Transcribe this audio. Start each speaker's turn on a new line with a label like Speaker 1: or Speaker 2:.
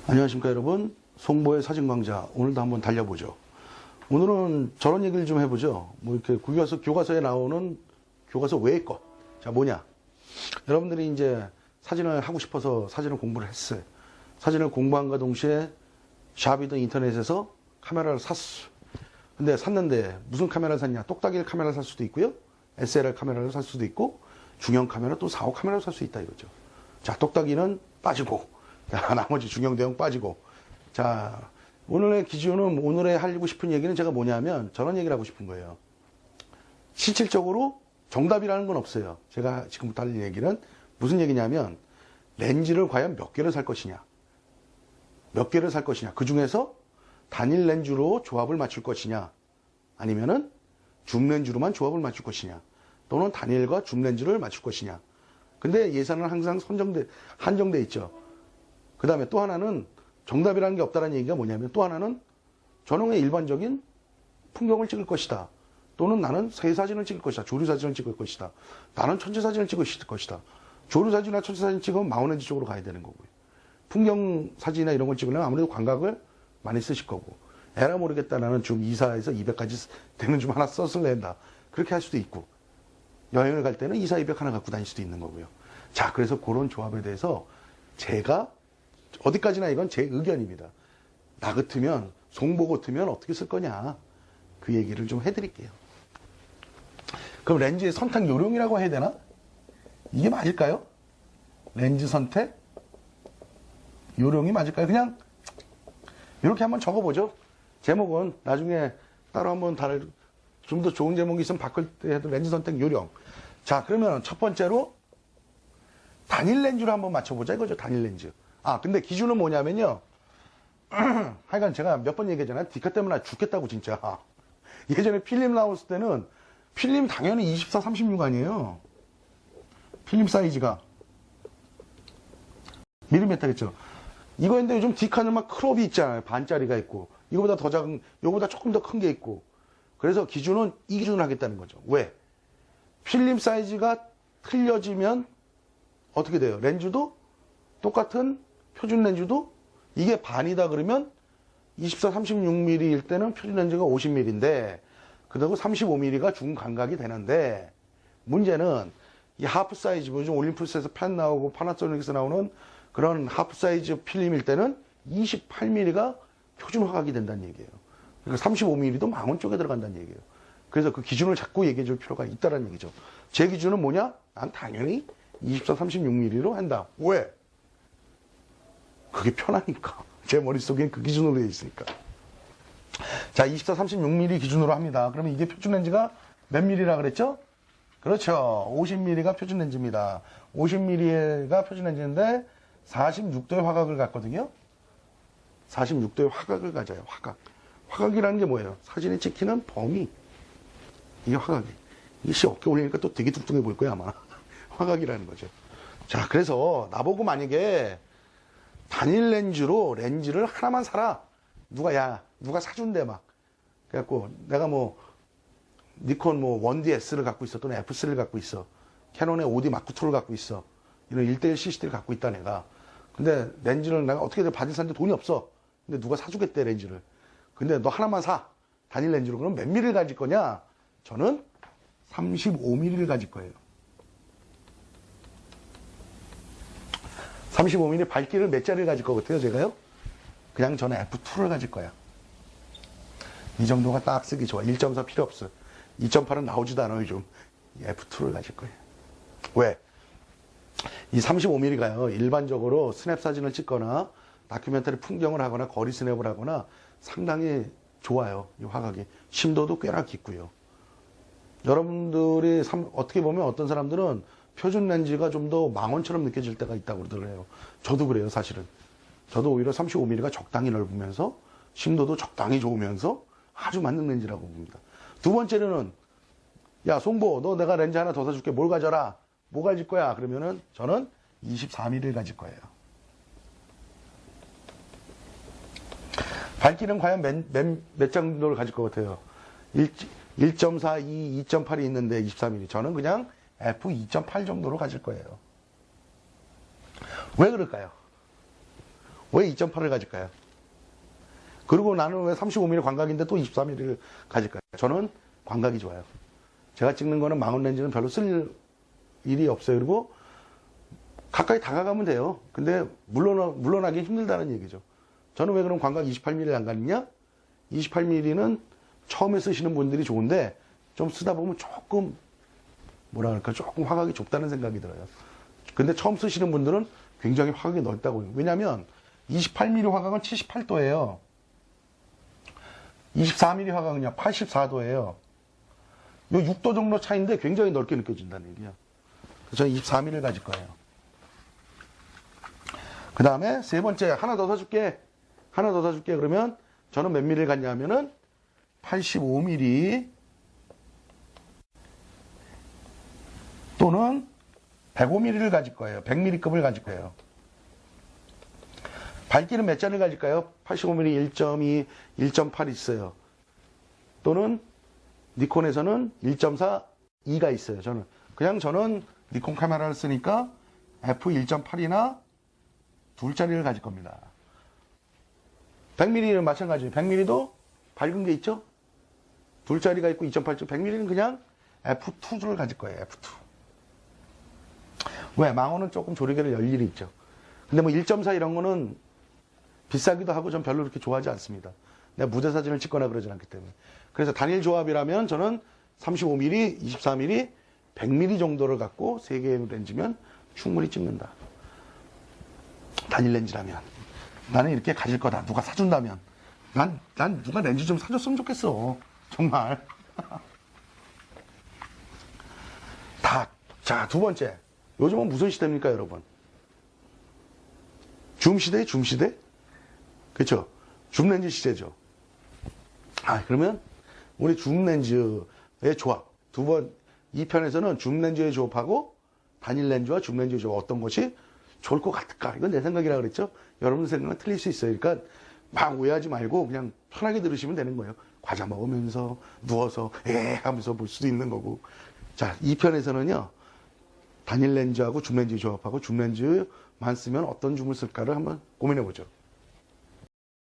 Speaker 1: 안녕하십니까 여러분, 송보의 사진광자. 오늘도 한번 달려보죠. 오늘은 저런 얘기를 좀 해보죠. 뭐 이렇게 교과서에 나오는 교과서 외의 것. 자, 뭐냐, 여러분들이 이제 사진을 하고 싶어서 사진을 공부를 했어요. 사진을 공부한과 동시에 샵이든 인터넷에서 카메라를 샀어. 근데 샀는데 무슨 카메라를 샀냐? 똑딱이 카메라를 살 수도 있고요, SLR 카메라를 살 수도 있고, 중형 카메라 또 4호 카메라를 살 수 있다 이거죠. 자, 똑딱이는 빠지고, 자, 나머지 중형 대형 빠지고. 자, 오늘의 기준은, 오늘의 하고 싶은 얘기는 제가 뭐냐면 저런 얘기를 하고 싶은 거예요. 실질적으로 정답이라는 건 없어요. 제가 지금부터 할 얘기는 무슨 얘기냐면, 렌즈를 과연 몇 개를 살 것이냐, 몇 개를 살 것이냐, 그 중에서 단일 렌즈로 조합을 맞출 것이냐, 아니면은 줌 렌즈로만 조합을 맞출 것이냐, 또는 단일과 줌 렌즈를 맞출 것이냐. 근데 예산은 항상 한정돼 있죠. 그 다음에 또 하나는 정답이라는 게 없다는 얘기가 뭐냐면, 또 하나는 저는 그냥 일반적인 풍경을 찍을 것이다, 또는 나는 새 사진을 찍을 것이다, 조류 사진을 찍을 것이다, 나는 천체 사진을 찍을 것이다. 조류 사진이나 천체 사진 찍으면 마운렌즈 쪽으로 가야 되는 거고요. 풍경 사진이나 이런 걸 찍으려면 아무래도 광각을 많이 쓰실 거고, 에라 모르겠다, 나는 좀 2사에서 200까지 되는 좀 하나 썼을 낸다, 그렇게 할 수도 있고, 여행을 갈 때는 2사, 200 하나 갖고 다닐 수도 있는 거고요. 자, 그래서 그런 조합에 대해서 제가 어디까지나 이건 제 의견입니다. 나 같으면, 송보 같으면 어떻게 쓸 거냐, 그 얘기를 좀 해드릴게요. 그럼 렌즈의 선택 요령이라고 해야 되나? 이게 맞을까요? 렌즈 선택 요령이 맞을까요? 그냥 이렇게 한번 적어보죠. 제목은 나중에 따로 한번 좀 더 좋은 제목이 있으면 바꿀 때 해도 렌즈 선택 요령. 자, 그러면 첫 번째로 단일 렌즈로 한번 맞춰보자 이거죠. 단일 렌즈. 아, 근데 기준은 뭐냐면요. 하여간 제가 몇 번 얘기했잖아요. 디카 때문에 죽겠다고 진짜. 예전에 필름 나왔을 때는 필름 당연히 24, 36 아니에요. 필름 사이즈가 밀리미터겠죠. 이거인데 요즘 디카는 막 크롭이 있잖아요. 반짜리가 있고, 이거보다 더 작은, 이거보다 조금 더 큰 게 있고. 그래서 기준은 이 기준을 하겠다는 거죠. 왜? 필름 사이즈가 틀려지면 어떻게 돼요? 렌즈도 똑같은 표준 렌즈도 이게 반이다 그러면 24, 36mm일 때는 표준 렌즈가 50mm인데, 그리고 35mm가 중간각이 되는데, 문제는 이 하프 사이즈, 요즘 올림푸스에서 펜 나오고 파나소닉에서 나오는 그런 하프 사이즈 필름일 때는 28mm가 표준 화각이 된다는 얘기예요. 그러니까 35mm도 망원 쪽에 들어간다는 얘기예요. 그래서 그 기준을 자꾸 얘기해 줄 필요가 있다는 얘기죠. 제 기준은 뭐냐? 난 당연히 24, 36mm로 한다. 왜? 그게 편하니까. 제 머릿속엔 그 기준으로 되어 있으니까. 자, 24, 36mm 기준으로 합니다. 그러면 이게 표준 렌즈가 몇 mm라 그랬죠? 그렇죠. 50mm가 표준 렌즈입니다. 50mm가 표준 렌즈인데 46도의 화각을 갖거든요. 46도의 화각을 가져요. 화각. 화각이라는 게 뭐예요? 사진에 찍히는 범위. 이게 화각이. 이게 어깨 올리니까 또 되게 뚱뚱해 보일 거야, 아마. 화각이라는 거죠. 자, 그래서 나보고 만약에 단일 렌즈로 렌즈를 하나만 사라, 누가 사준대 막. 그래갖고 내가 뭐 니콘 뭐 1DS를 갖고 있어, 또는 F3를 갖고 있어, 캐논의 5D 마크2를 갖고 있어, 이런 1:1 CCD를 갖고 있다 내가. 근데 렌즈를 내가 어떻게든 받을 사는데 돈이 없어. 근데 누가 사주겠대, 렌즈를. 근데 너 하나만 사, 단일 렌즈로. 그럼 몇 mm를 가질 거냐? 저는 35mm를 가질 거예요. 35mm 밝기를 몇 짜리를 가질 것 같아요, 제가요? 그냥 저는 F2를 가질 거야. 이 정도가 딱 쓰기 좋아. 1.4 필요 없어. 2.8은 나오지도 않아요, 요즘. F2를 가질 거예요. 왜? 이 35mm가요, 일반적으로 스냅 사진을 찍거나 다큐멘터리 풍경을 하거나 거리 스냅을 하거나 상당히 좋아요. 이 화각이. 심도도 꽤나 깊고요. 여러분들이 어떻게 보면 어떤 사람들은 표준 렌즈가 좀 더 망원처럼 느껴질 때가 있다고 그러더래요. 저도 그래요, 사실은. 저도 오히려 35mm가 적당히 넓으면서 심도도 적당히 좋으면서 아주 맞는 렌즈라고 봅니다. 두 번째로는, 야, 송보, 너 내가 렌즈 하나 더 사줄게. 뭘 가져라? 뭐 가질 거야? 그러면은 저는 24mm를 가질 거예요. 밝기는 과연 몇 정도를 가질 것 같아요? 1.4, 2, 2.8이 있는데 24mm. 저는 그냥 F2.8 정도로 가질 거예요. 왜 그럴까요? 왜 2.8을 가질까요? 그리고 나는 왜 35mm 광각인데 또 24mm를 가질까요? 저는 광각이 좋아요. 제가 찍는 거는 망원 렌즈는 별로 쓸 일이 없어요. 그리고 가까이 다가가면 돼요. 근데 물러나기 힘들다는 얘기죠. 저는 왜 그럼 광각 28mm를 안 가느냐? 28mm는 처음에 쓰시는 분들이 좋은데 좀 쓰다 보면 조금 뭐라 그럴까 조금 화각이 좁다는 생각이 들어요. 근데 처음 쓰시는 분들은 굉장히 화각이 넓다고요. 왜냐하면 28mm 화각은 78도예요. 24mm 화각은요 84도예요. 요 6도 정도 차이인데 굉장히 넓게 느껴진다는 얘기야. 그래서 저는 24mm를 가질 거예요. 그 다음에 세 번째 하나 더 사줄게. 그러면 저는 몇 mm를 갖냐 하면은 85mm 또는 105mm를 가질 거예요. 100mm급을 가질 거예요. 밝기는 몇 잔을 가질까요? 85mm 1.2, 1.8 있어요. 또는 니콘에서는 1.4, 2가 있어요. 저는 니콘 카메라를 쓰니까 f1.8이나 둘짜리를 가질 겁니다. 100mm는 마찬가지예요. 100mm도 밝은 게 있죠? 둘짜리가 있고 2.8점. 100mm는 그냥 f2를 가질 거예요. f2. 왜? 망원은 조금 조리개를 열 일이 있죠. 근데 뭐 1.4 이런 거는 비싸기도 하고 전 별로 그렇게 좋아하지 않습니다. 내가 무대 사진을 찍거나 그러진 않기 때문에. 그래서 단일 조합이라면 저는 35mm, 24mm, 100mm 정도를 갖고 3개의 렌즈면 충분히 찍는다. 단일 렌즈라면. 나는 이렇게 가질 거다. 누가 사준다면. 난 누가 렌즈 좀 사줬으면 좋겠어. 정말. 자, 두 번째. 요즘은 무슨 시대입니까, 여러분? 줌 시대? 그렇죠? 줌 렌즈 시대죠. 그러면 우리 줌 렌즈의 조합. 이 편에서는 줌 렌즈의 조합하고 단일 렌즈와 줌 렌즈의 조합 어떤 것이 좋을 것 같을까? 이건 내 생각이라 그랬죠? 여러분 생각은 틀릴 수 있어요. 그러니까 막 오해하지 말고 그냥 편하게 들으시면 되는 거예요. 과자 먹으면서 누워서 하면서 볼 수도 있는 거고. 자, 이 편에서는요. 단일 렌즈하고 줌 렌즈 조합하고 줌 렌즈만 쓰면 어떤 줌을 쓸까를 한번 고민해 보죠.